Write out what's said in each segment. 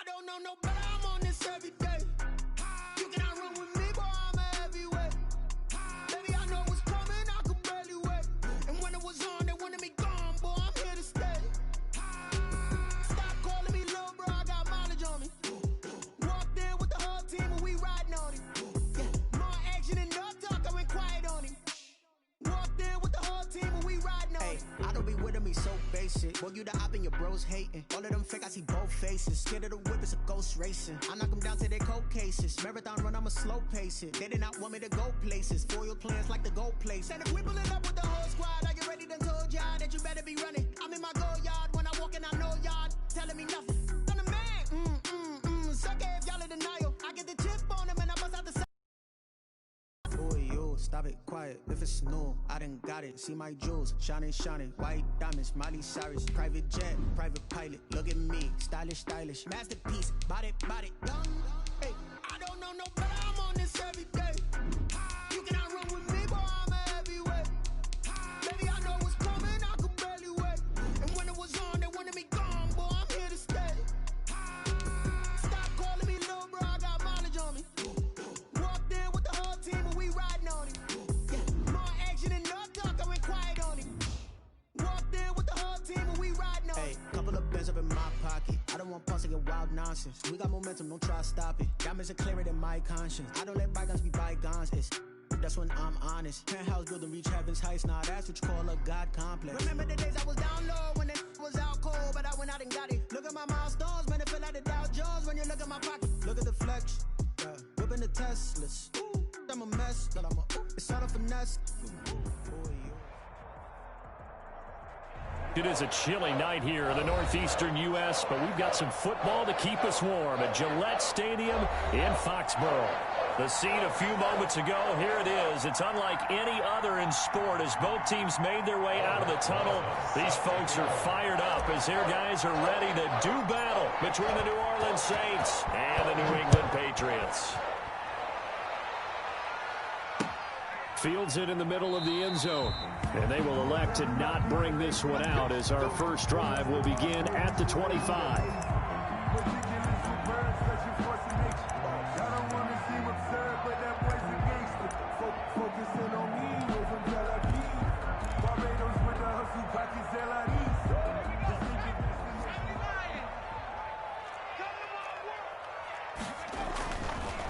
don't know no better, I'm on this every day. You cannot run with me, boy, I'm a heavyweight. Baby, I know what's coming, I could barely wait. And when it was on, they wanted me gone, boy, I'm here to stay. Stop calling me little bro, I got mileage on me. Walked in with the whole team and we riding on him. Yeah, more action and no talk, I went quiet on him. Walked in with the whole team and we riding on him. I don't be with him, he's so basic. Boy, you the op and your bros hating. All of them fake, I see both faces. Scared of the whip, it's a ghost racing. I knock them down to their cold cases. Marathon run, I'ma slow pace it. They did not want me to go places. Foil plans like the gold place. And if we pulling up with the whole squad, I get ready to told y'all that you better be running. I'm in my go yard when I walk in, I know y'all telling me nothing. I'm the man, sucker if y'all in denial. I get the chip on them and I bust out the side. Boy, yo, stop it, quiet. If it's new, I done got it. See my jewels, shining, shining. White diamonds, Miley Cyrus. Private jet, private pilot. Look at me, stylish, stylish. Masterpiece, body, body. Hey, I don't know no better, I'm on this every day. You cannot run with me, boy, I'm a heavyweight. Baby, I know what's coming, I could barely wait. And when it was on, they wanted me gone, boy, I'm here to stay. Stop calling me little bro, I got mileage on me. Walked in with the whole team and we riding on him. Yeah, more action and no talk, I went quiet on him. Walked in with the whole team and we riding on him. hey, couple of bands up in my pocket. I don't want pulse to get wild nonsense. We got momentum, don't try to stop it. Diamonds are clearer than my conscience. I don't let bygones be bygones. That's when I'm honest. Penthouse building, reach heaven's heights. Nah, that's what you call a God complex. Remember the days I was down low when it was out cold, but I went out and got it. Look at my milestones, man, it feel like the Dow Jones when you look at my pocket. Look at the flex, yeah. Whipping the Teslas. Ooh, I'm a mess, but it's all a finesse. Boy, It is a chilly night here in the northeastern U.S., but we've got some football to keep us warm at Gillette Stadium in Foxborough. The scene a few moments ago, here it is. It's unlike any other in sport as both teams made their way out of the tunnel. These folks are fired up as their guys are ready to do battle between the New Orleans Saints and the New England Patriots. Fields it in the middle of the end zone. And they will elect to not bring this one out as our first drive will begin at the 25.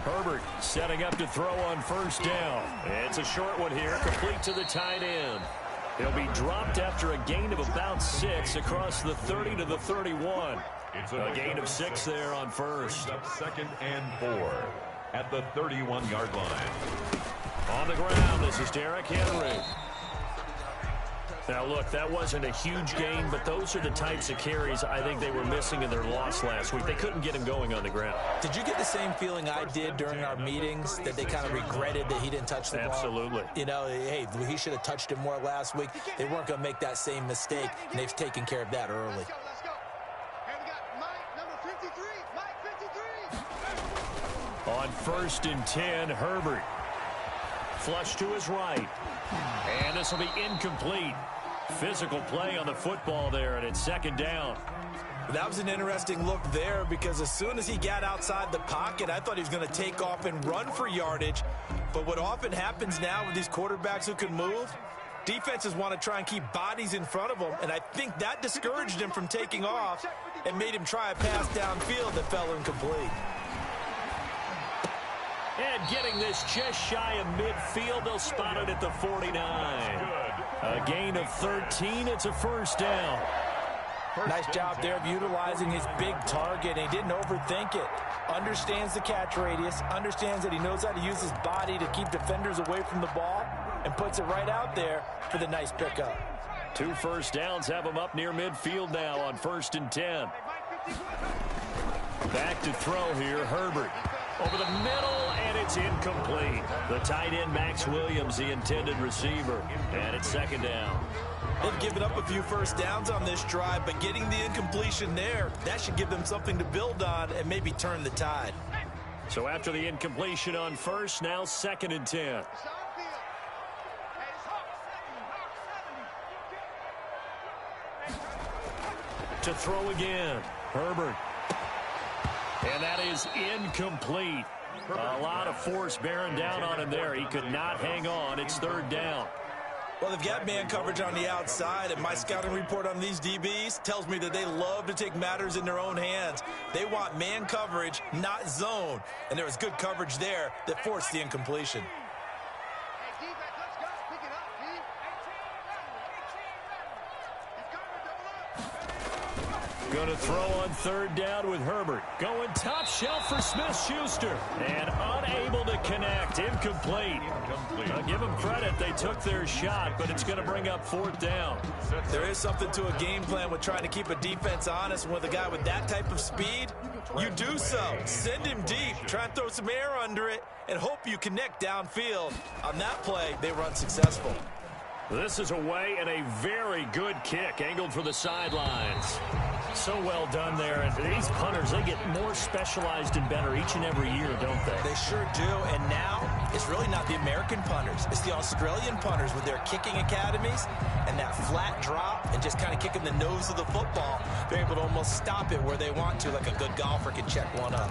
Herbert setting up to throw on first down. It's a short one here, complete to the tight end. He'll be dropped after a gain of about 6 across the 30 to the 31. A gain of 6 there on first. Up 2nd and 4 at the 31-yard line. On the ground, this is Derrick Henry. Now, look, that wasn't a huge gain, but those are the types of carries I think they were missing in their loss last week. They couldn't get him going on the ground. Did you get the same feeling I did during our meetings, that they kind of regretted that he didn't touch the ball? Absolutely. You know, hey, he should have touched it more last week. They weren't going to make that same mistake, and they've taken care of that early. Let's go. And we got Mike, number 53. Mike, 53. On 1st and 10, Herbert. Flush to his right. And this will be incomplete. Physical play on the football there, and it's 2nd down. That was an interesting look there because as soon as he got outside the pocket, I thought he was going to take off and run for yardage. But what often happens now with these quarterbacks who can move, defenses want to try and keep bodies in front of them, and I think that discouraged him from taking off and made him try a pass downfield that fell incomplete. And getting this just shy of midfield, they'll spot it at the 49. A gain of 13, it's a 1st down. Nice job there of utilizing his big target. He didn't overthink it. Understands the catch radius, understands that he knows how to use his body to keep defenders away from the ball, and puts it right out there for the nice pickup. 2 first downs have him up near midfield now on 1st and 10. Back to throw here, Herbert. Over the middle, and it's incomplete. The tight end, Max Williams, the intended receiver. And it's 2nd down. They've given up a few first downs on this drive, but getting the incompletion there, that should give them something to build on and maybe turn the tide. So after the incompletion on 1st, now 2nd and 10. To throw again, Herbert. And that is incomplete. A lot of force bearing down on him there. He could not hang on. It's third down. Well, they've got man coverage on the outside, and my scouting report on these DBs tells me that they love to take matters in their own hands. They want man coverage, not zone. And there was good coverage there that forced the incompletion. Going to throw on third down with Herbert. Going top shelf for Smith-Schuster. And unable to connect. Incomplete. I'll give them credit. They took their shot, but it's going to bring up fourth down. There is something to a game plan with trying to keep a defense honest. With a guy with that type of speed, you do so. Send him deep. Try and throw some air under it and hope you connect downfield. On that play, they were unsuccessful. This is away and a very good kick angled for the sidelines. So well done there. And these punters, they get more specialized and better each and every year, don't they? They sure do. And now it's really not the American punters. It's the Australian punters with their kicking academies and that flat drop and just kind of kicking the nose of the football. They're able to almost stop it where they want to, like a good golfer can check one up.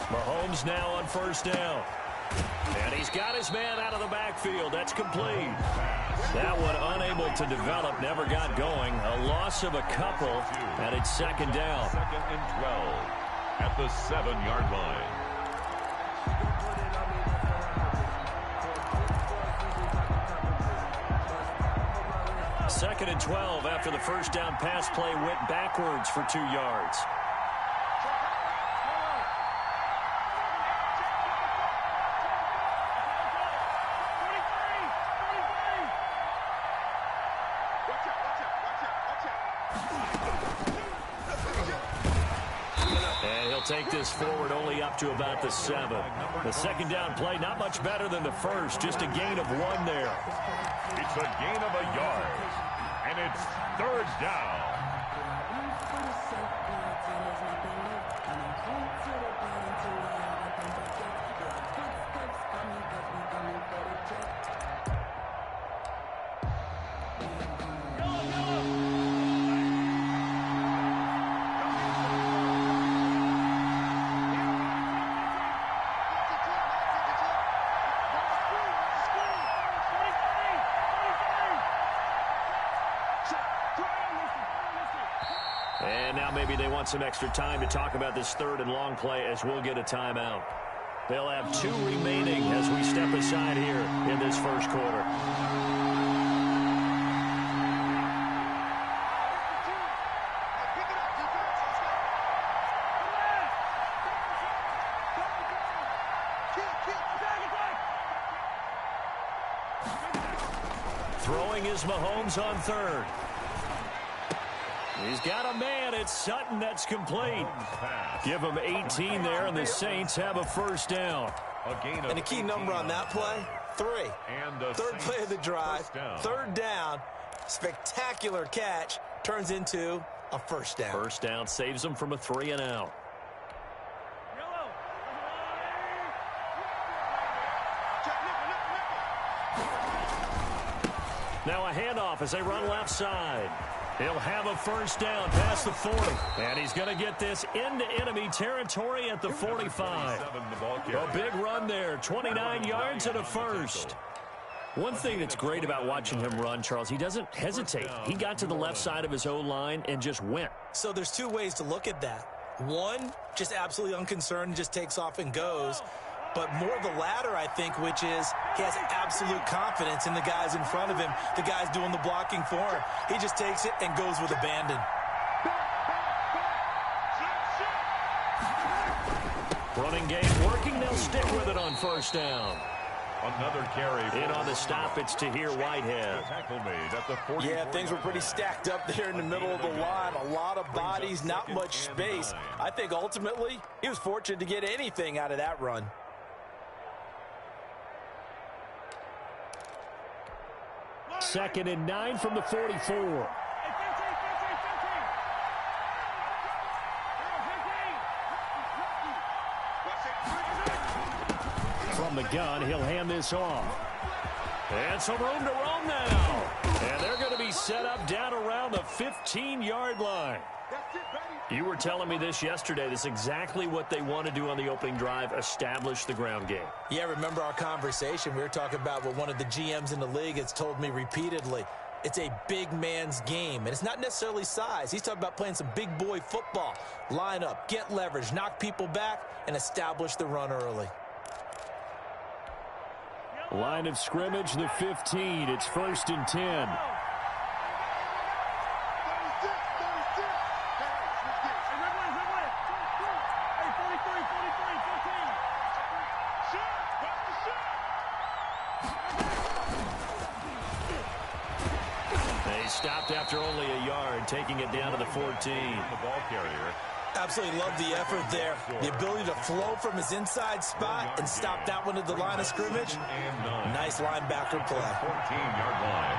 Mahomes now on first down. And he's got his man out of the backfield. That's complete. That one unable to develop, never got going. A loss of a couple, and it's second down. Second and 12 at the 7-yard line. Second and 12 after the first down pass play went backwards for 2 yards. Take this forward only up to about the 7. The second down play not much better than the first, just a gain of 1 there. It's a gain of a yard, and it's third down. And now maybe they want some extra time to talk about this third and long play as we'll get a timeout. They'll have 2 remaining as we step aside here in this first quarter. Throwing is Mahomes on third. He's got a man. It's Sutton. That's complete. Give him 18 there, and the Saints have a first down. And a key number on that play, 3. Third play of the drive, third down. Spectacular catch turns into a first down. First down saves them from a 3 and out. Now a handoff as they run left side. He'll have a first down past the 40. And he's going to get this into enemy territory at the 45. A big run there, 29 yards and a first. One thing that's great about watching him run, Charles, he doesn't hesitate. He got to the left side of his O-line and just went. So there's 2 ways to look at that. One, just absolutely unconcerned, just takes off and goes. But more of the latter, I think, which is he has absolute confidence in the guys in front of him, the guys doing the blocking for him. He just takes it and goes with abandon. Running game working. They'll stick with it on first down. Another carry. In on the stop, it's Tahir Whitehead. Yeah, things were pretty stacked up there in the middle of the line. A lot of bodies, not much space. I think ultimately he was fortunate to get anything out of that run. Second and 9 from the 44. From from the gun. He'll hand this off. And some room to roam now. And they're going to be set up down around the 15-yard line. You were telling me this yesterday. This is exactly what they want to do on the opening drive, establish the ground game. Yeah, remember our conversation? We were talking about what one of the GMs in the league has told me repeatedly. It's a big man's game, and it's not necessarily size. He's talking about playing some big boy football. Line up, get leverage, knock people back, and establish the run early. Line of scrimmage, the 15. It's 1st and 10. They stopped after only a yard, taking it down to the 14. The ball carrier. Absolutely love the effort there. The ability to flow from his inside spot and stop that one at the line of scrimmage. Nice linebacker play. 14-yard line.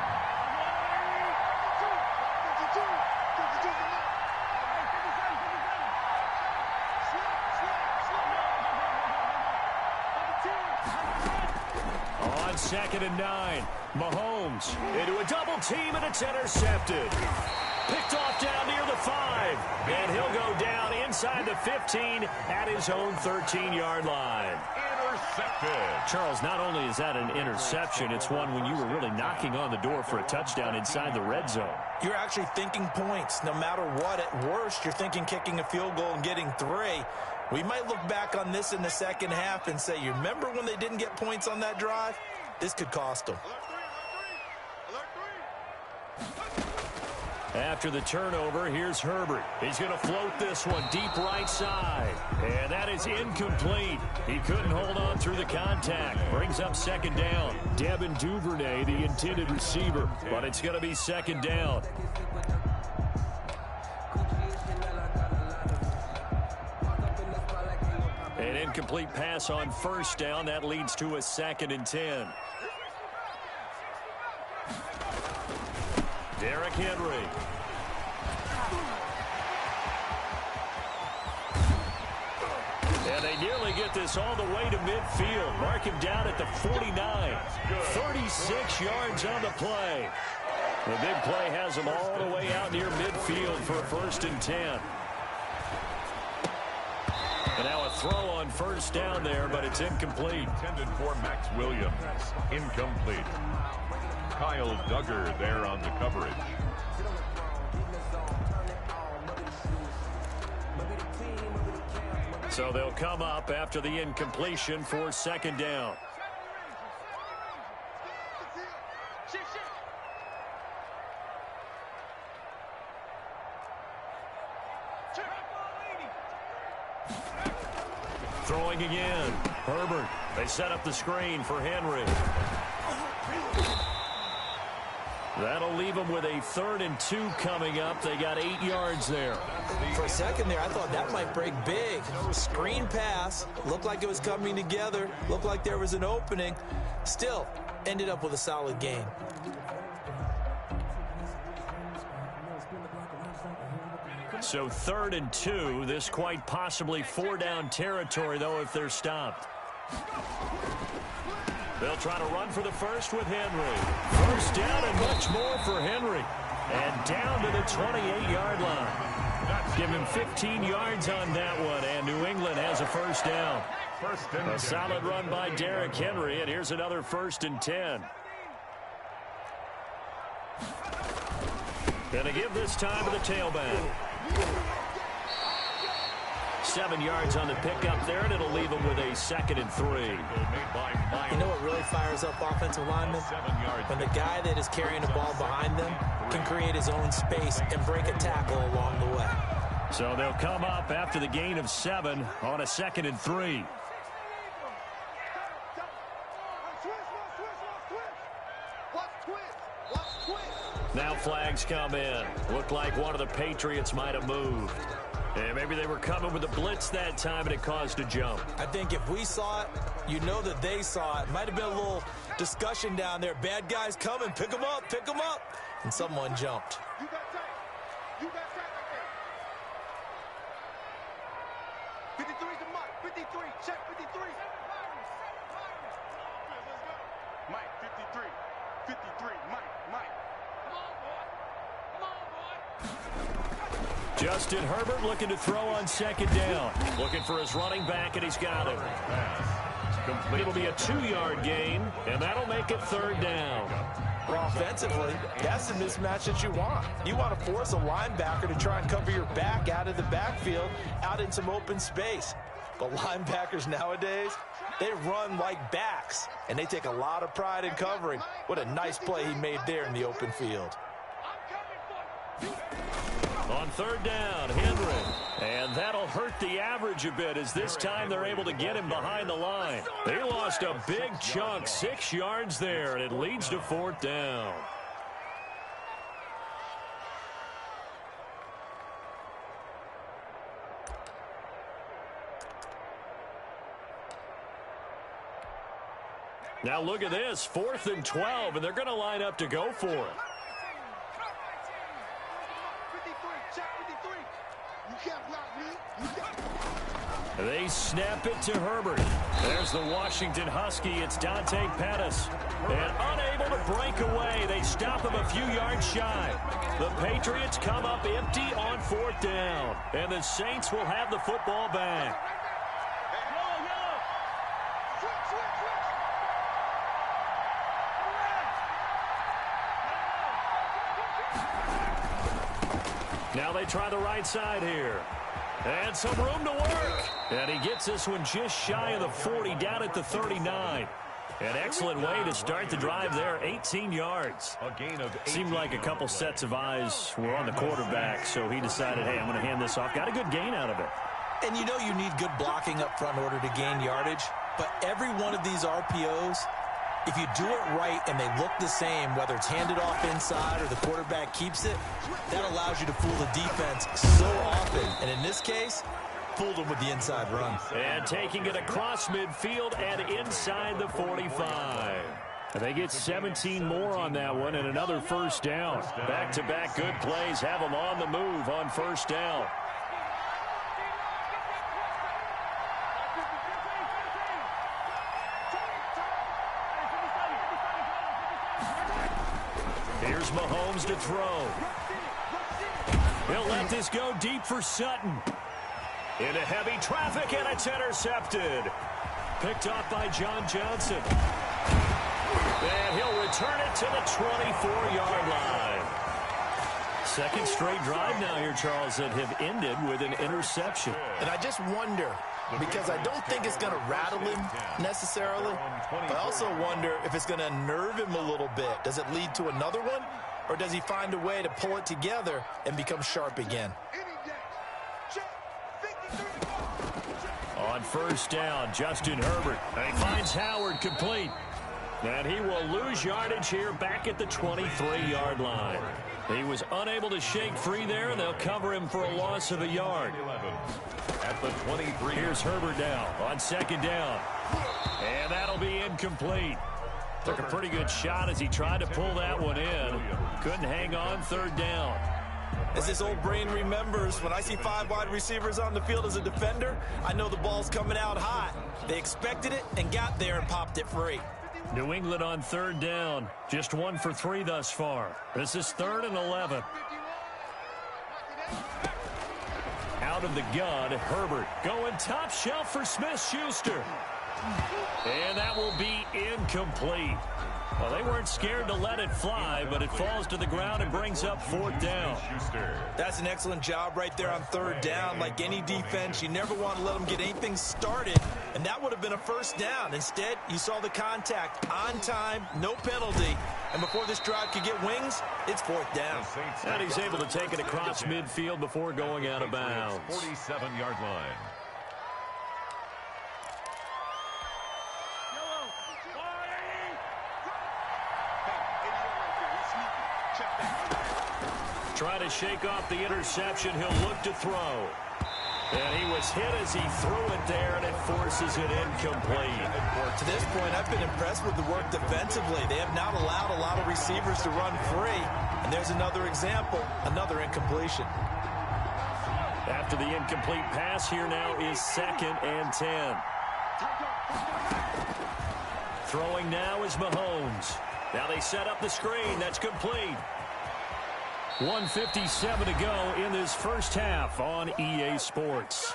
On 2nd and 9, Mahomes into a double team, and it's intercepted. Picked off down near the 5, and he'll go down inside the 15 at his own 13-yard line. Intercepted. Charles, not only is that an interception, it's one when you were really knocking on the door for a touchdown inside the red zone. You're actually thinking points. No matter what, at worst, you're thinking kicking a field goal and getting 3. We might look back on this in the second half and say, you remember when they didn't get points on that drive? This could cost them. After the turnover, here's Herbert. He's going to float this one deep right side. And that is incomplete. He couldn't hold on through the contact. Brings up 2nd down. Devin Duvernay, the intended receiver. But it's going to be 2nd down. An incomplete pass on 1st down. That leads to a 2nd and 10. Derrick Henry. And they nearly get this all the way to midfield. Mark him down at the 49. 36 yards on the play. The big play has him all the way out near midfield for a 1st and 10. And now a throw on 1st down there, but it's incomplete. Intended for Max Williams. Incomplete. Kyle Duggar there on the coverage. So they'll come up after the incompletion for 2nd down. Throwing again. Herbert. They set up the screen for Henry. That'll leave them with a 3rd and 2 coming up. They got 8 yards there. For a second there, I thought that might break big. Screen pass. Looked like it was coming together. Looked like there was an opening. Still, ended up with a solid gain. So 3rd and 2. This quite possibly 4-down territory, though, if they're stopped. They'll try to run for the first with Henry. 1st down and much more for Henry. And down to the 28-yard line. Give him 15 yards on that one, and New England has a 1st down. A solid run by Derrick Henry, and here's another 1st and 10. Gonna give this time to the tailback. 7 yards on the pickup there, and it'll leave them with a 2nd and 3. You know what really fires up offensive linemen? When the guy that is carrying the ball behind them can create his own space and break a tackle along the way. So they'll come up after the gain of 7 on a 2nd and 3. Now flags come in. Looked like one of the Patriots might have moved. And maybe they were coming with a blitz that time and it caused a jump. I think if we saw it, you know that they saw it. Might have been a little discussion down there. Bad guys coming. Pick them up. Pick them up. And someone jumped. You got tight. You got tight right there. 53's the mark. 53. Check 53. Justin Herbert looking to throw on second down. Looking for his running back, and he's got him. It'll be a 2-yard gain, and that'll make it third down. Well, offensively, that's the mismatch that you want. You want to force a linebacker to try and cover your back out of the backfield, out in some open space. But linebackers nowadays, they run like backs, and they take a lot of pride in covering. What a nice play he made there in the open field. On third down, Henry. And that'll hurt the average a bit, as this time they're able to get him behind the line. They lost a big chunk, 6 yards there, and it leads to fourth down. Now look at this, 4th and 12, and they're going to line up to go for it. They snap it to Herbert. There's the Washington Husky. It's Dante Pettis. And unable to break away. They stop him a few yards shy. The Patriots come up empty on fourth down. And the Saints will have the football back. Now they try the right side here. And some room to work. And he gets this one just shy of the 40, down at the 39. An excellent way to start the drive there, 18 yards. Seemed like a couple sets of eyes were on the quarterback, so he decided, hey, I'm going to hand this off. Got a good gain out of it. And you know you need good blocking up front in order to gain yardage. But every one of these RPOs, if you do it right and they look the same, whether it's handed off inside or the quarterback keeps it, that allows you to fool the defense so often. And in this case, fooled them with the inside run. And taking it across midfield and inside the 45. They get 17 more on that one and another first down. Back-to-back good plays have them on the move on first down. Here's Mahomes to throw. He'll let this go deep for Sutton. Into heavy traffic, and it's intercepted. Picked off by John Johnson. And he'll return it to the 24-yard line. Second straight drive now here, Charles, that have ended with an interception. And I just wonder, because I don't think it's going to rattle him necessarily, but I also wonder if it's going to unnerve him a little bit. Does it lead to another one, or does he find a way to pull it together and become sharp again? On first down, Justin Herbert. And he finds Howard complete. And he will lose yardage here back at the 23-yard line. He was unable to shake free there, and they'll cover him for a loss of a yard. At the 23. Here's Herbert now on second down. And that'll be incomplete. Took a pretty good shot as he tried to pull that one in. Couldn't hang on third down. As this old brain remembers, when I see 5 wide receivers on the field as a defender, I know the ball's coming out hot. They expected it and got there and popped it free. New England on third down. Just 1 for 3 thus far. This is 3rd and 11. Out of the gun, Herbert going top shelf for Smith-Schuster. And that will be incomplete. Well, they weren't scared to let it fly, but it falls to the ground and brings up fourth down. That's an excellent job right there on third down. Like any defense, you never want to let them get anything started, and that would have been a first down. Instead, you saw the contact on time, no penalty, and before this drive could get wings, it's fourth down. And he's able to take it across midfield before going out of bounds. 47-yard line. Trying to shake off the interception. He'll look to throw. And he was hit as he threw it there, and it forces it incomplete. To this point, I've been impressed with the work defensively. They have not allowed a lot of receivers to run free. And there's another example, another incompletion. After the incomplete pass, here now is 2nd and 10. Throwing now is Mahomes. Now they set up the screen. That's complete. 1:57 to go in this first half on EA Sports.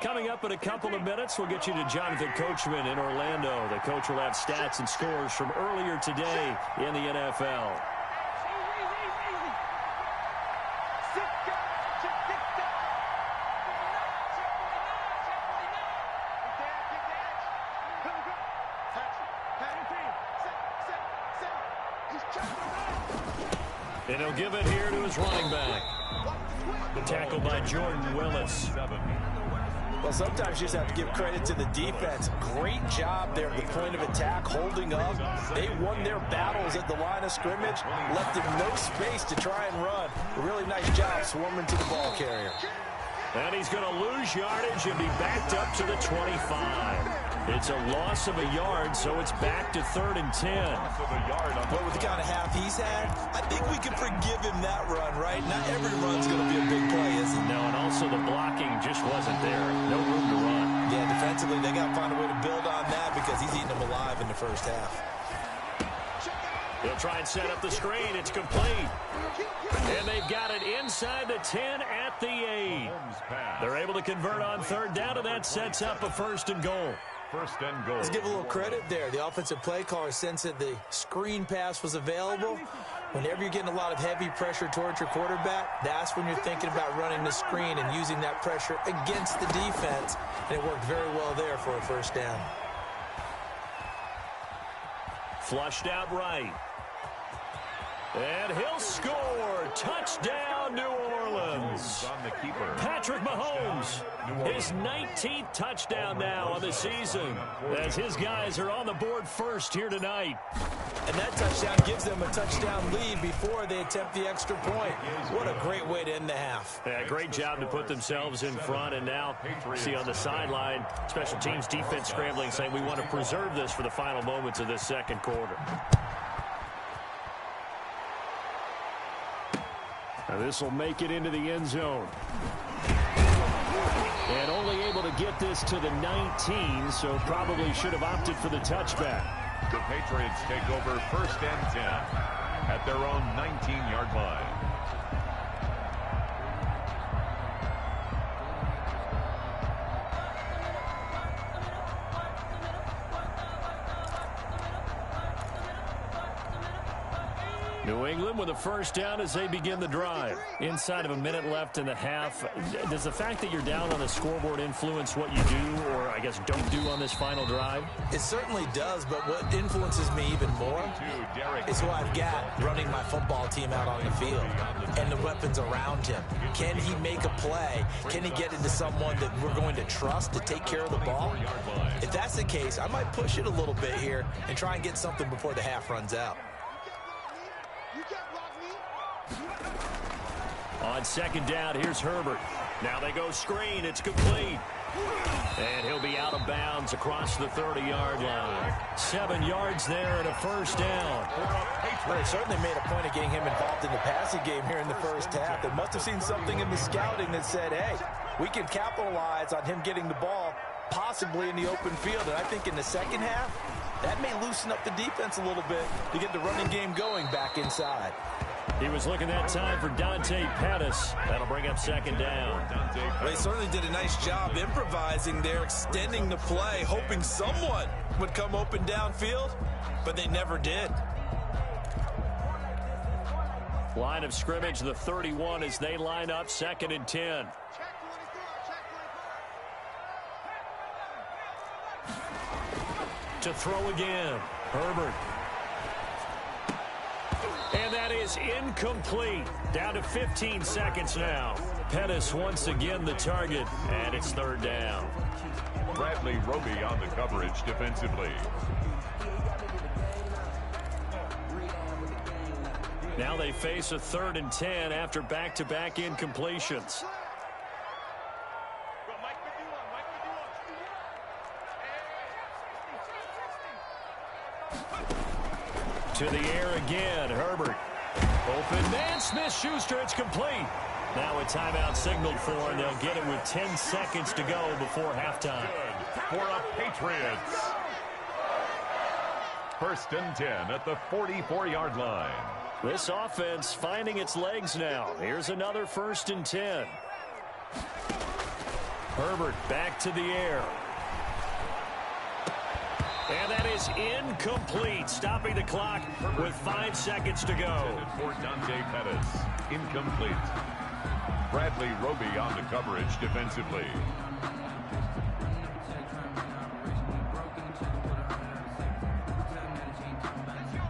Coming up in a couple of minutes, we'll get you to Jonathan Coachman in Orlando. The coach will have stats and scores from earlier today in the NFL. And he'll give it here to his running back. Tackled by Jordan Willis. Well, sometimes you just have to give credit to the defense. Great job there at the point of attack, holding up. They won their battles at the line of scrimmage, left them no space to try and run. A really nice job swarming to the ball carrier. And he's going to lose yardage and be backed up to the 25. It's a loss of a yard, so it's back to 3rd and 10. But with the kind of half he's had, I think we can forgive him that run, right? Not every run's going to be a big play, is it? No, and also the blocking just wasn't there. No room to run. Yeah, defensively, they got to find a way to build on that because he's eating them alive in the first half. They'll try and set up the screen. It's complete. And they've got it inside the 10 at the 8. They're able to convert on 3rd down, and that sets up a 1st and goal. 1st and goal. Let's give a little credit there. The offensive play caller sensed that the screen pass was available. Whenever you're getting a lot of heavy pressure towards your quarterback, that's when you're thinking about running the screen and using that pressure against the defense. And it worked very well there for a 1st down. Flushed out right. And he'll score. Touchdown, New Orleans. Patrick Mahomes, his 19th touchdown now on the season, as his guys are on the board first here tonight. And that touchdown gives them a touchdown lead before they attempt the extra point. What a great way to end the half. Yeah, great job to put themselves in front. And now, see on the sideline, special teams defense scrambling, saying we want to preserve this for the final moments of this second quarter. Now this will make it into the end zone. And only able to get this to the 19, so probably should have opted for the touchback. The Patriots take over 1st and 10 at their own 19-yard line. New England with a 1st down as they begin the drive. Inside of a minute left in the half, does the fact that you're down on the scoreboard influence what you do, or I guess don't do on this final drive? It certainly does, but what influences me even more is who I've got running my football team out on the field and the weapons around him. Can he make a play? Can he get into someone that we're going to trust to take care of the ball? If that's the case, I might push it a little bit here and try and get something before the half runs out. On 2nd down, here's Herbert. Now they go screen. It's complete. And he'll be out of bounds across the 30-yard line. 7 yards there and a 1st down. Well, they certainly made a point of getting him involved in the passing game here in the first half. They must have seen something in the scouting that said, hey, we can capitalize on him getting the ball possibly in the open field. And I think in the second half, that may loosen up the defense a little bit to get the running game going back inside. He was looking that time for Dante Pettis. That'll bring up 2nd down. Well, they certainly did a nice job improvising there, extending the play, hoping someone would come open downfield, but they never did. Line of scrimmage, the 31 as they line up, 2nd and 10. To throw again, Herbert. And that is incomplete. Down to 15 seconds now. Pettis once again the target, and it's 3rd down. Bradley Roby on the coverage defensively. Now they face a 3rd and 10 after back-to-back incompletions. To the air again, Herbert. Open man, Smith-Schuster, it's complete. Now a timeout signaled for, and they'll get it with 10 seconds to go before halftime. Good for the Patriots. 1st and 10 at the 44-yard line. This offense finding its legs now. Here's another 1st and 10. Herbert back to the air. And that is incomplete, stopping the clock with 5 seconds to go. For Dante Pettis, incomplete. Bradley Roby on the coverage defensively.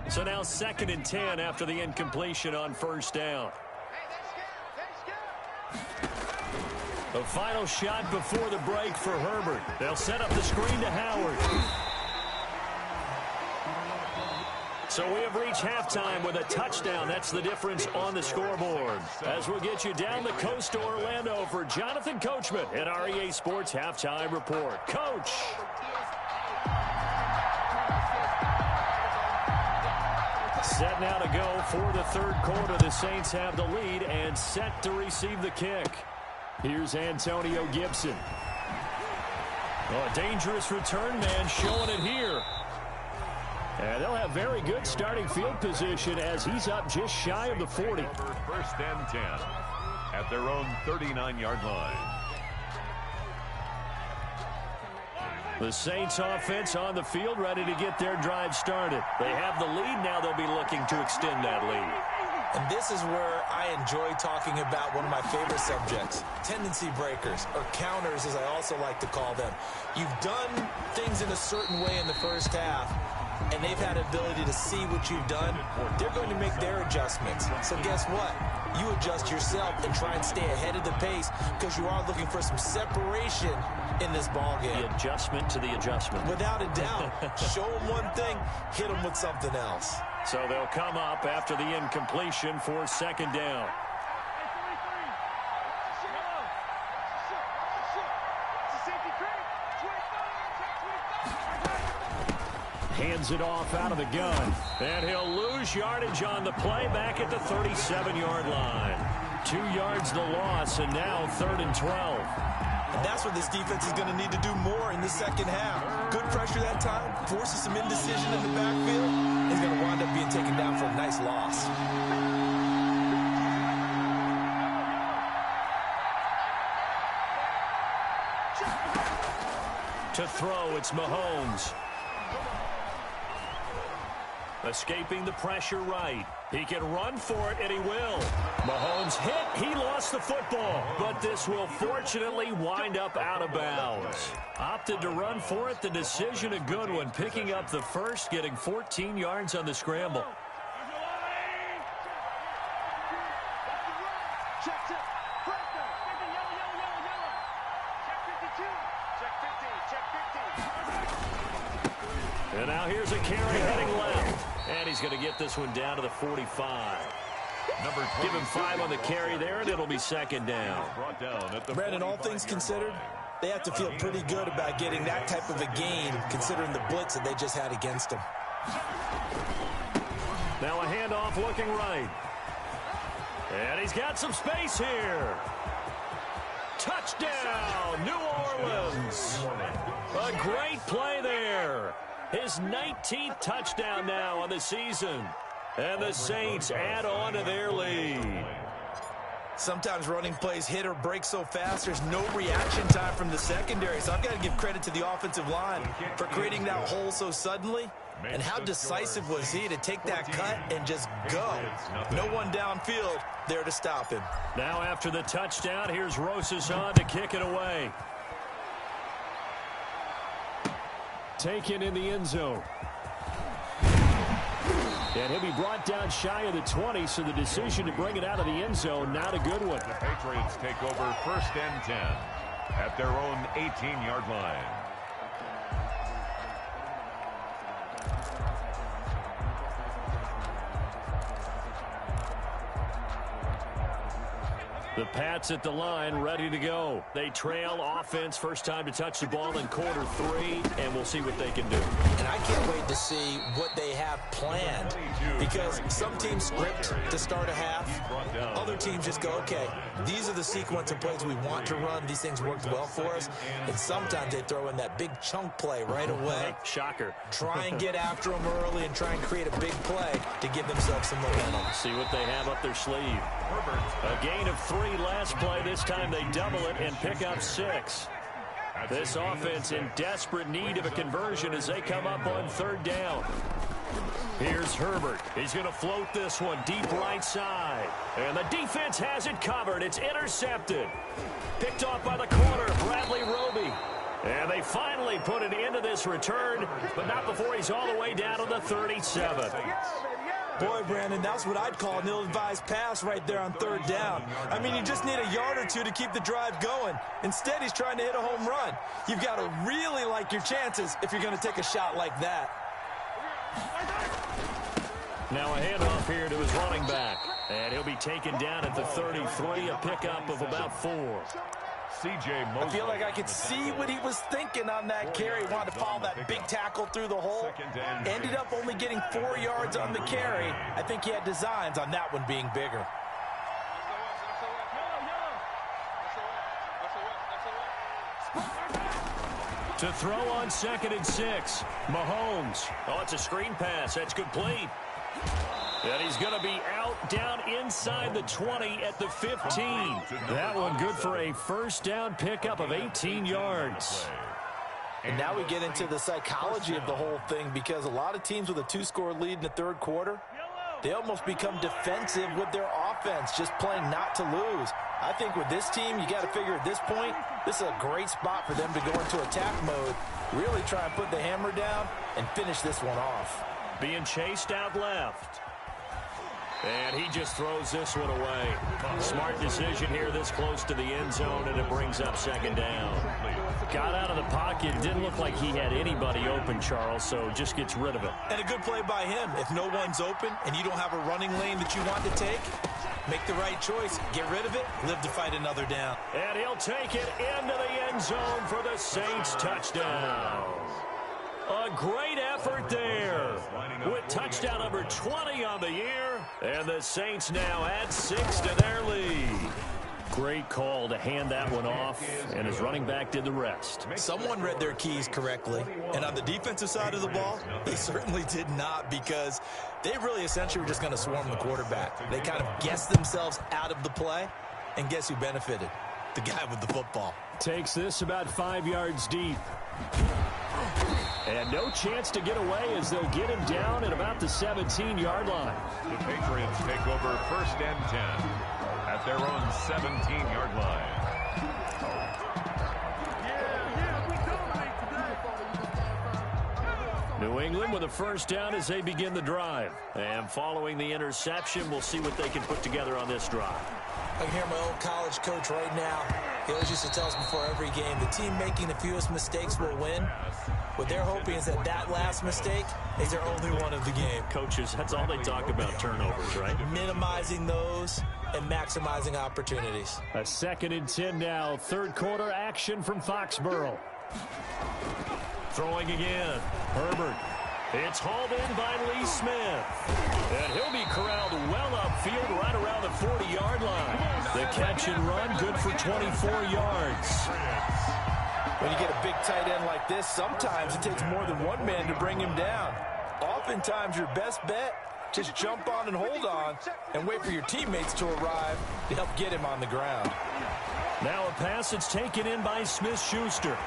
So now 2nd and 10 after the incompletion on 1st down. The final shot before the break for Herbert. They'll set up the screen to Howard. So we have reached halftime with a touchdown. That's the difference on the scoreboard. As we'll get you down the coast to Orlando for Jonathan Coachman at our EA Sports Halftime Report. Coach. Set now to go for the 3rd quarter. The Saints have the lead and set to receive the kick. Here's Antonio Gibson. Oh, a dangerous return man showing it here. And they'll have very good starting field position as he's up just shy of the 40. 1st and 10 at their own 39-yard line. The Saints offense on the field ready to get their drive started. They have the lead. Now they'll be looking to extend that lead. And this is where I enjoy talking about one of my favorite subjects, tendency breakers, or counters as I also like to call them. You've done things in a certain way in the first half, and they've had ability to see what you've done. They're going to make their adjustments. So guess what? You adjust yourself and try and stay ahead of the pace because you are looking for some separation in this ball game. The adjustment to the adjustment. Without a doubt. Show them one thing, hit them with something else. So they'll come up after the incompletion for 2nd down. Hands it off out of the gun. And he'll lose yardage on the play back at the 37-yard line. 2 yards the loss, and now 3rd and 12. And that's what this defense is going to need to do more in the second half. Good pressure that time, forces some indecision in the backfield. He's going to wind up being taken down for a nice loss. To throw, it's Mahomes. Escaping the pressure right. He can run for it, and he will. Mahomes hit. He lost the football. But this will fortunately wind up out of bounds. Opted to run for it. The decision a good one. Picking up the first, getting 14 yards on the scramble. And now here's a carry heading left. And he's going to get this one down to the 45. Give him 5 on the carry there, and it'll be 2nd down. Brandon, all things considered, they have to feel pretty good about getting that type of a gain, considering the blitz that they just had against them. Now a handoff looking right. And he's got some space here. Touchdown, New Orleans. A great play there. His 19th touchdown now on the season. And the Saints add on to their lead. Sometimes running plays hit or break so fast, there's no reaction time from the secondary. So I've got to give credit to the offensive line for creating that hole so suddenly. And how decisive was he to take that cut and just go? No one downfield there to stop him. Now after the touchdown, here's Rosas on to kick it away. Taken in the end zone. And he'll be brought down shy of the 20, so the decision to bring it out of the end zone, not a good one. The Patriots take over 1st and 10 at their own 18-yard line. The Pats at the line, ready to go. They trail offense, first time to touch the ball in quarter 3, and we'll see what they can do. And I can't wait to see what they have planned, because some teams script to start a half. Other teams just go, okay, these are the sequence of plays we want to run. These things worked well for us. And sometimes they throw in that big chunk play right away. Shocker. Try and get after them early and try and create a big play to give themselves some momentum. See what they have up their sleeve. A gain of 3 last play. This time they double it and pick up 6. This offense in desperate need of a conversion as they come up on 3rd down. Here's Herbert. He's going to float this one deep right side. And the defense has it covered. It's intercepted. Picked off by the corner, Bradley Roby. And they finally put it into this return, but not before he's all the way down to the 37. Boy, Brandon, that's what I'd call an ill-advised pass right there on 3rd down. I mean, you just need a yard or 2 to keep the drive going. Instead, he's trying to hit a home run. You've got to really like your chances if you're going to take a shot like that. Now a handoff here to his running back. And he'll be taken down at the 33, a pickup of about 4. I feel like I could see what he was thinking on that carry. He wanted to follow that big tackle through the hole. Ended up only getting 4 yards on the carry. I think he had designs on that one being bigger. To throw on 2nd and 6. Mahomes. Oh, it's a screen pass. That's complete. And he's going to be out down inside the 20 at the 15. That one good for a first down pickup of 18 yards. And now we get into the psychology of the whole thing, because a lot of teams with a 2-score lead in the 3rd quarter, they almost become defensive with their offense, just playing not to lose. I think with this team, you got to figure at this point, this is a great spot for them to go into attack mode, really try and put the hammer down and finish this one off. Being chased out left. And he just throws this one away. Smart decision here this close to the end zone, and it brings up 2nd down. Got out of the pocket. Didn't look like he had anybody open, Charles, so just gets rid of it. And a good play by him. If no one's open and you don't have a running lane that you want to take, make the right choice. Get rid of it. Live to fight another down. And he'll take it into the end zone for the Saints touchdown. A great effort there with touchdown number 20 on the year. And the Saints now add 6 to their lead. Great call to hand that one off, and his running back did the rest. Someone read their keys correctly, and on the defensive side of the ball, they certainly did not, because they really essentially were just going to swarm the quarterback. They kind of guessed themselves out of the play, and guess who benefited? The guy with the football. Takes this about 5 yards deep. And no chance to get away as they'll get him down at about the 17-yard line. The Patriots take over 1st and 10 at their own 17-yard line. New England with a first down as they begin the drive. And following the interception, we'll see what they can put together on this drive. I can hear my old college coach right now. He always used to tell us before every game, the team making the fewest mistakes will win. What they're hoping is that last mistake is their only one of the game. Coaches, that's all they talk about, turnovers, right? Minimizing those and maximizing opportunities. A 2nd and 10 now. 3rd quarter action from Foxborough. Throwing again. Herbert. It's hauled in by Lee Smith. And he'll be corralled well upfield right around the 40-yard line. The catch and run good for 24 yards. When you get a big tight end like this, sometimes it takes more than one man to bring him down. Oftentimes, your best bet, just jump on and hold on and wait for your teammates to arrive to help get him on the ground. Now a pass that's taken in by Smith-Schuster.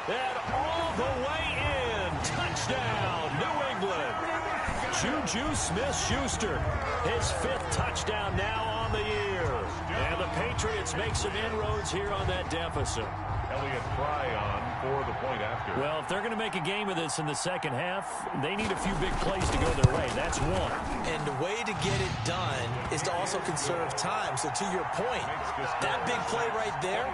And all the way in. Touchdown, New England. Juju Smith-Schuster, his 5th touchdown now on the year. And the Patriots make some inroads here on that deficit. Elliott Fry on for the point after. Well, if they're going to make a game of this in the second half, they need a few big plays to go their way. That's one. And the way to get it done is to also conserve time. So to your point, that big play right there,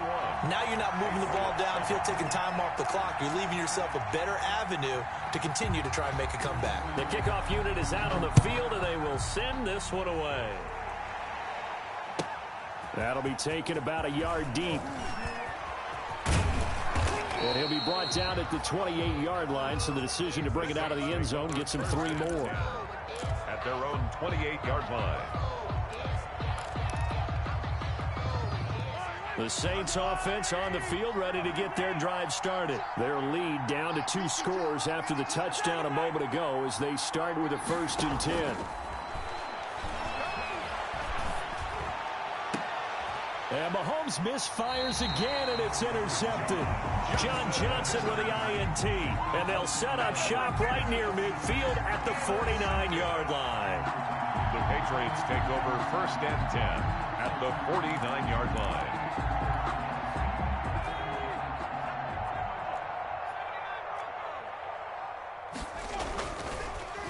now you're not moving the ball downfield, taking time off the clock. You're leaving yourself a better avenue to continue to try and make a comeback. The kickoff unit is out on the field, and they will send this one away. That'll be taken about a yard deep. And he'll be brought down at the 28-yard line, so the decision to bring it out of the end zone gets him 3 more. At their own 28-yard line. The Saints offense on the field, ready to get their drive started. Their lead down to 2 scores after the touchdown a moment ago as they start with a 1st and 10. And Mahomes misfires again, and it's intercepted. John Johnson with the INT. And they'll set up shop right near midfield at the 49-yard line. The Patriots take over 1st and 10 at the 49-yard line.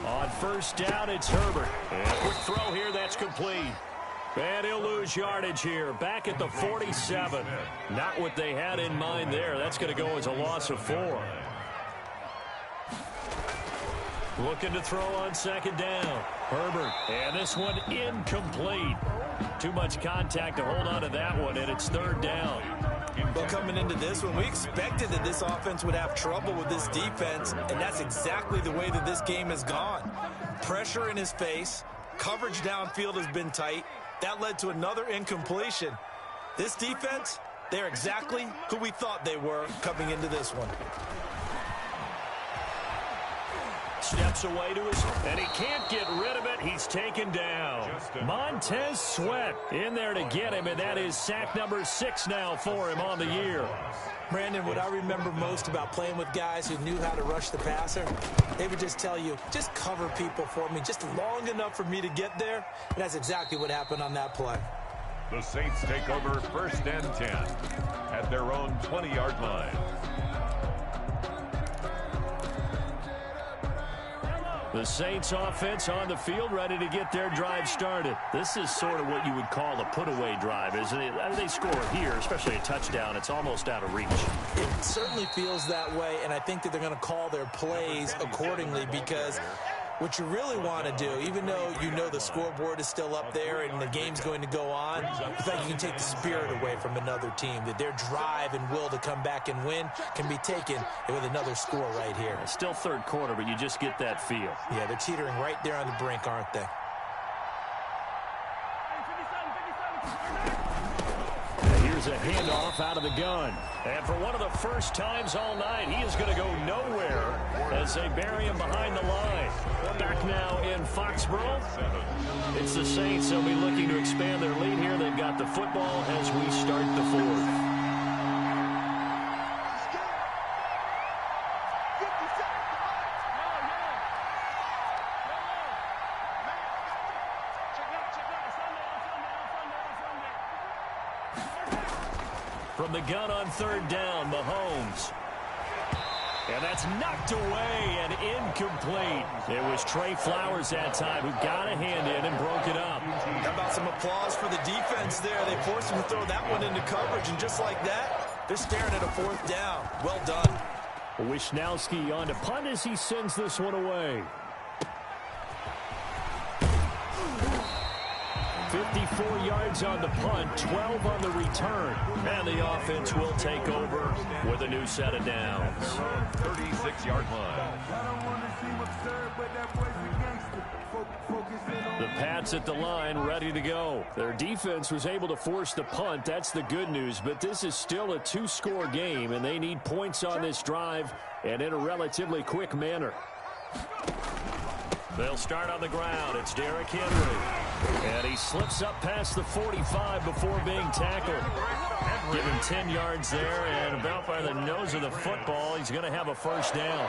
On 1st down, it's Herbert. And a quick throw here, that's complete. And he'll lose yardage here. Back at the 47. Not what they had in mind there. That's going to go as a loss of 4. Looking to throw on 2nd down. Herbert. And this one incomplete. Too much contact to hold on to that one, and it's 3rd down. Well, coming into this one, we expected that this offense would have trouble with this defense, and that's exactly the way that this game has gone. Pressure in his face. Coverage downfield has been tight. That led to another incompletion. This defense, they're exactly who we thought they were coming into this one. Steps away to his, and he can't get rid of it. He's taken down. Montez Sweat in there to get him, and that is sack number 6 now for him on the year. Brandon, what I remember most about playing with guys who knew how to rush the passer, they would just tell you, just cover people for me, just long enough for me to get there. And that's exactly what happened on that play. The Saints take over 1st and 10 at their own 20-yard line. The Saints offense on the field, ready to get their drive started. This is sort of what you would call a put-away drive, isn't it? They score here, especially a touchdown. It's almost out of reach. It certainly feels that way, and I think that they're going to call their plays accordingly, because what you really want to do, even though you know the scoreboard is still up there and the game's going to go on, the fact you can take the spirit away from another team, that their drive and will to come back and win can be taken with another score right here. It's still 3rd quarter, but you just get that feel. Yeah, they're teetering right there on the brink, aren't they? Here's a handoff out of the gun. And for one of the first times all night, he is going to go nowhere as they bury him behind the line. Back now in Foxborough. It's the Saints. They'll be looking to expand their lead here. They've got the football as we start the 4th. From the gun on 3rd down, Mahomes. And that's knocked away and incomplete. It was Trey Flowers that time who got a hand in and broke it up. How about some applause for the defense there? They forced him to throw that one into coverage, and just like that, they're staring at a 4th down. Well done. Wishnowski on to punt as he sends this one away. 54 yards on the punt, 12 on the return. And the offense will take over with a new set of downs. 36-yard line. The Pats at the line, ready to go. Their defense was able to force the punt. That's the good news. But this is still a 2-score game, and they need points on this drive and in a relatively quick manner. They'll start on the ground. It's Derrick Henry. And he slips up past the 45 before being tackled. Give him 10 yards there, and about by the nose of the football, he's going to have a 1st down.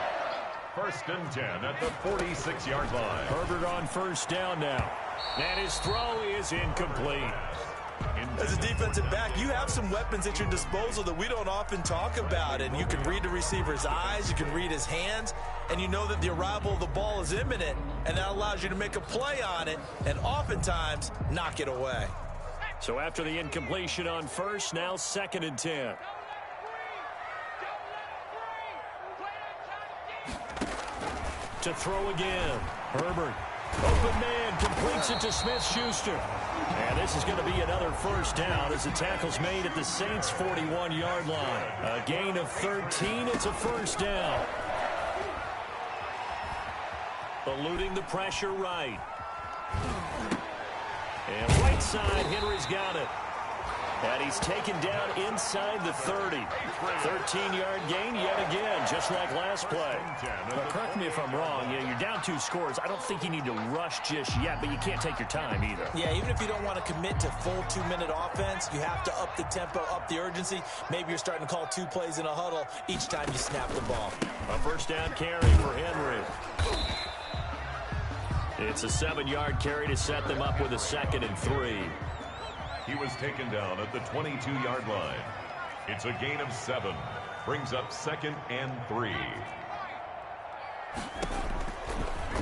1st and 10 at the 46-yard line. Herbert on 1st down now. And his throw is incomplete. As a defensive back, you have some weapons at your disposal that we don't often talk about, and you can read the receiver's eyes, you can read his hands, and you know that the arrival of the ball is imminent, and that allows you to make a play on it and oftentimes knock it away. So after the incompletion on 1st, now 2nd and 10. To throw again. Herbert. Open man completes it to Smith-Schuster. And this is going to be another first down as the tackle's made at the Saints' 41-yard line. A gain of 13. It's a first down. Eluding the pressure right. And right side, Henry's got it. And he's taken down inside the 30. 13-yard gain yet again, just like last play. Well, correct me if I'm wrong. You know, you're down 2 scores. I don't think you need to rush just yet, but you can't take your time either. Yeah, even if you don't want to commit to full 2-minute offense, you have to up the tempo, up the urgency. Maybe you're starting to call 2 plays in a huddle each time you snap the ball. A first down carry for Henry. It's a 7-yard carry to set them up with a 2nd and 3. He was taken down at the 22-yard line. It's a gain of 7. Brings up 2nd and 3.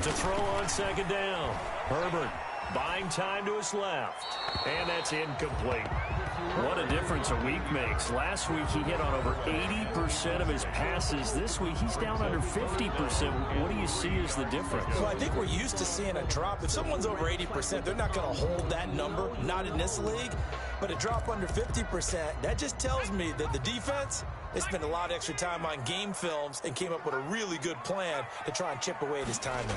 To throw on 2nd down. Herbert buying time to his left. And that's incomplete. What a difference a week makes. Last week he hit on over 80% of his passes. This week he's down under 50%. What do you see as the difference? Well, I think we're used to seeing a drop. If someone's over 80%, they're not going to hold that number, not in this league. But a drop under 50%, that just tells me that the defense, they spent a lot of extra time on game films and came up with a really good plan to try and chip away at his timing.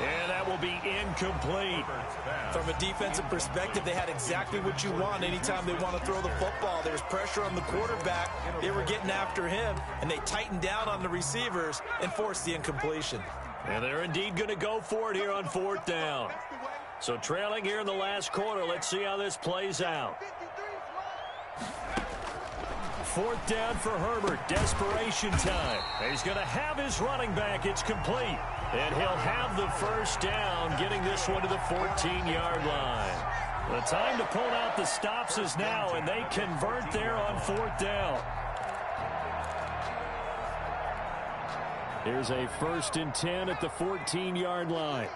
And that will be incomplete. From a defensive perspective, they had exactly what you want anytime they want to throw the football. There was pressure on the quarterback. They were getting after him, and they tightened down on the receivers and forced the incompletion. And they're indeed going to go for it here on 4th down. So trailing here in the last quarter, let's see how this plays out. 4th down for Herbert. Desperation time. He's going to have his running back. It's complete. And he'll have the first down, getting this one to the 14-yard line. The time to pull out the stops is now, and they convert there on 4th down. Here's a 1st and 10 at the 14-yard line.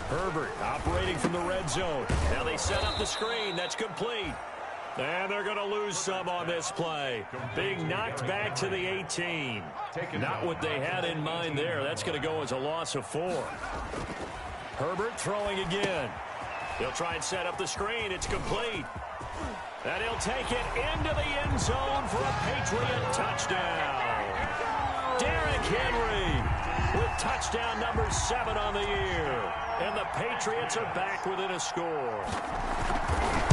Herbert operating from the red zone. Now they set up the screen. That's complete. And they're going to lose some on this play. Being knocked back to the 18. Not what they had in mind there. That's going to go as a loss of 4. Herbert throwing again. He'll try and set up the screen. It's complete. And he'll take it into the end zone for a Patriot touchdown. Derrick Henry with touchdown number 7 on the year. And the Patriots are back within a score.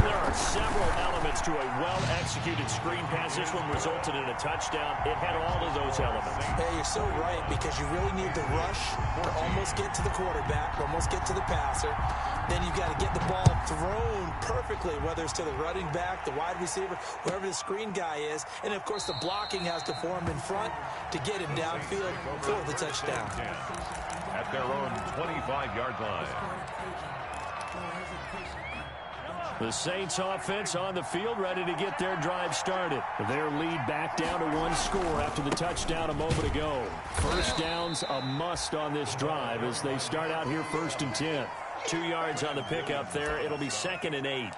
There are several elements to a well-executed screen pass. This one resulted in a touchdown. It had all of those elements. Hey, you're so right, because you really need the rush to almost get to the quarterback, almost get to the passer. Then you've got to get the ball thrown perfectly, whether it's to the running back, the wide receiver, wherever the screen guy is. And, of course, the blocking has to form in front to get him downfield for the touchdown. At their own 25-yard line. The Saints offense on the field, ready to get their drive started. Their lead back down to 1 score after the touchdown a moment ago. First down's a must on this drive as they start out here 1st and 10. 2 yards on the pickup there. It'll be 2nd and 8.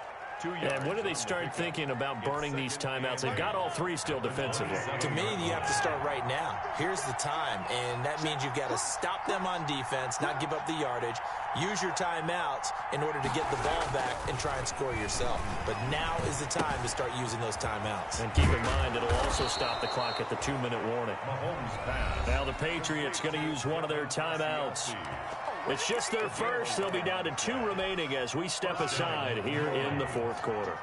And when do they start thinking about burning these timeouts? They've got all 3 still defensively. To me, you have to start right now. Here's the time, and that means you've got to stop them on defense, not give up the yardage. Use your timeouts in order to get the ball back and try and score yourself. But now is the time to start using those timeouts. And keep in mind, it'll also stop the clock at the 2-minute warning. Now the Patriots going to use one of their timeouts. It's just their first. They'll be down to 2 remaining as we step aside here in the 4th quarter.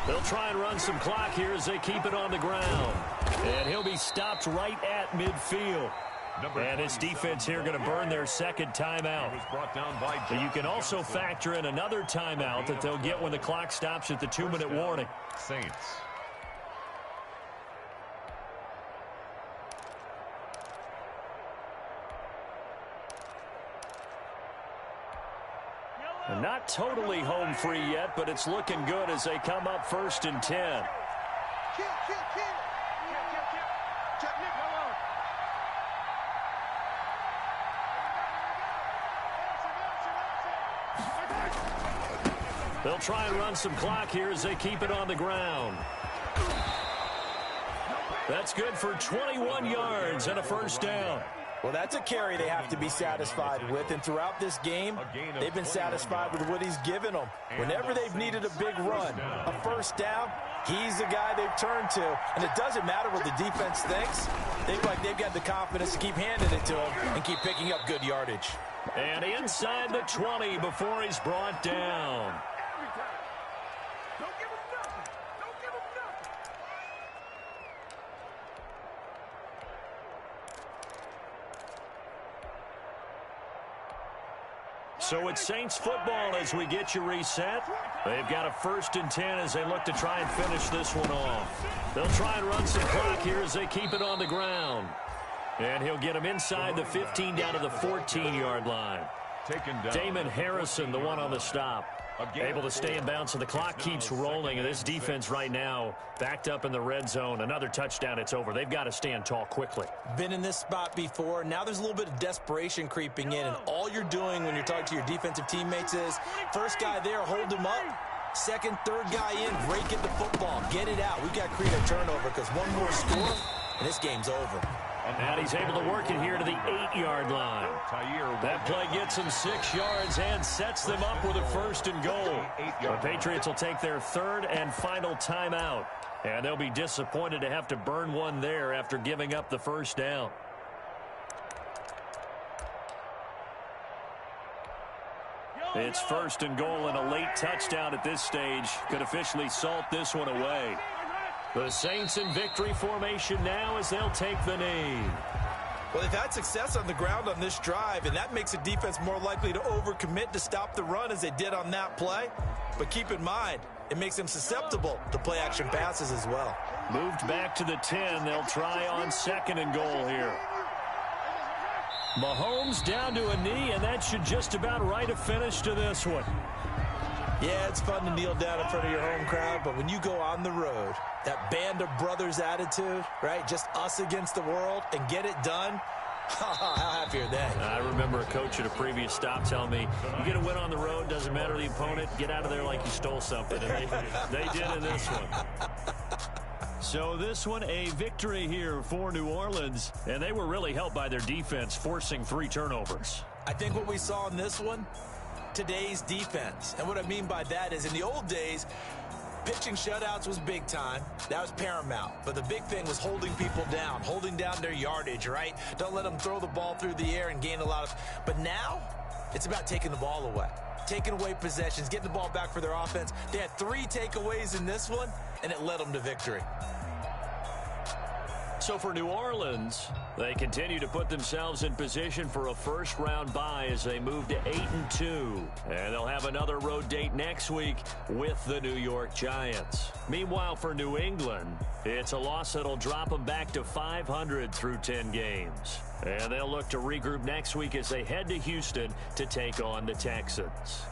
They'll try and run some clock here as they keep it on the ground. And he'll be stopped right at midfield. And his defense here going to burn their 2nd timeout. But you can also factor in another timeout that they'll get when the clock stops at the 2-minute warning. Saints. Not totally home free yet, but it's looking good as they come up 1st and 10. They'll try and run some clock here as they keep it on the ground. That's good for 21 yards and a first down. Well, that's a carry they have to be satisfied with, and throughout this game, they've been satisfied with what he's given them. Whenever they've needed a big run, a first down, he's the guy they've turned to. And it doesn't matter what the defense thinks. They feel like they've got the confidence to keep handing it to him and keep picking up good yardage. And inside the 20 before he's brought down. So it's Saints football as we get you reset. They've got a 1st and 10 as they look to try and finish this one off. They'll try and run some clock here as they keep it on the ground. And he'll get him inside the 15 down to the 14-yard line. Damon Harrison, the one on the stop. Able to stay in bounds, so the clock keeps rolling. And this defense right now backed up in the red zone. Another touchdown, it's over. They've got to stand tall quickly. Been in this spot before. Now there's a little bit of desperation creeping in. And all you're doing when you're talking to your defensive teammates is, first guy there, hold him up. Second, third guy in, break at the football. Get it out. We've got to create a turnover because one more score, and this game's over. And he's able to work it here to the 8-yard line. That play gets him 6 yards and sets them up with a 1st and goal. The Patriots will take their 3rd and final timeout. And they'll be disappointed to have to burn one there after giving up the first down. It's 1st and goal, and a late touchdown at this stage could officially salt this one away. The Saints in victory formation now as they'll take the knee. Well, they've had success on the ground on this drive, and that makes the defense more likely to overcommit to stop the run as they did on that play. But keep in mind, it makes them susceptible to play-action passes as well. Moved back to the 10. They'll try on 2nd and goal here. Mahomes down to a knee, and that should just about write a finish to this one. Yeah, it's fun to kneel down in front of your home crowd, but when you go on the road, that band of brothers attitude, right, just us against the world, and get it done, how happy are they? I remember a coach at a previous stop telling me, you get a win on the road, doesn't matter the opponent, get out of there like you stole something. And they did in this one. So this one, a victory here for New Orleans, and they were really helped by their defense, forcing 3 turnovers. I think what we saw in this one, today's defense. And what I mean by that is in the old days, pitching shutouts was big time. That was paramount. But the big thing was holding people down, holding down their yardage, right? Don't let them throw the ball through the air and gain a lot of... But now, it's about taking the ball away. Taking away possessions, getting the ball back for their offense. They had 3 takeaways in this one, and it led them to victory. So for New Orleans, they continue to put themselves in position for a first-round bye as they move to 8-2. And they'll have another road date next week with the New York Giants. Meanwhile, for New England, it's a loss that'll drop them back to 500 through 10 games. And they'll look to regroup next week as they head to Houston to take on the Texans.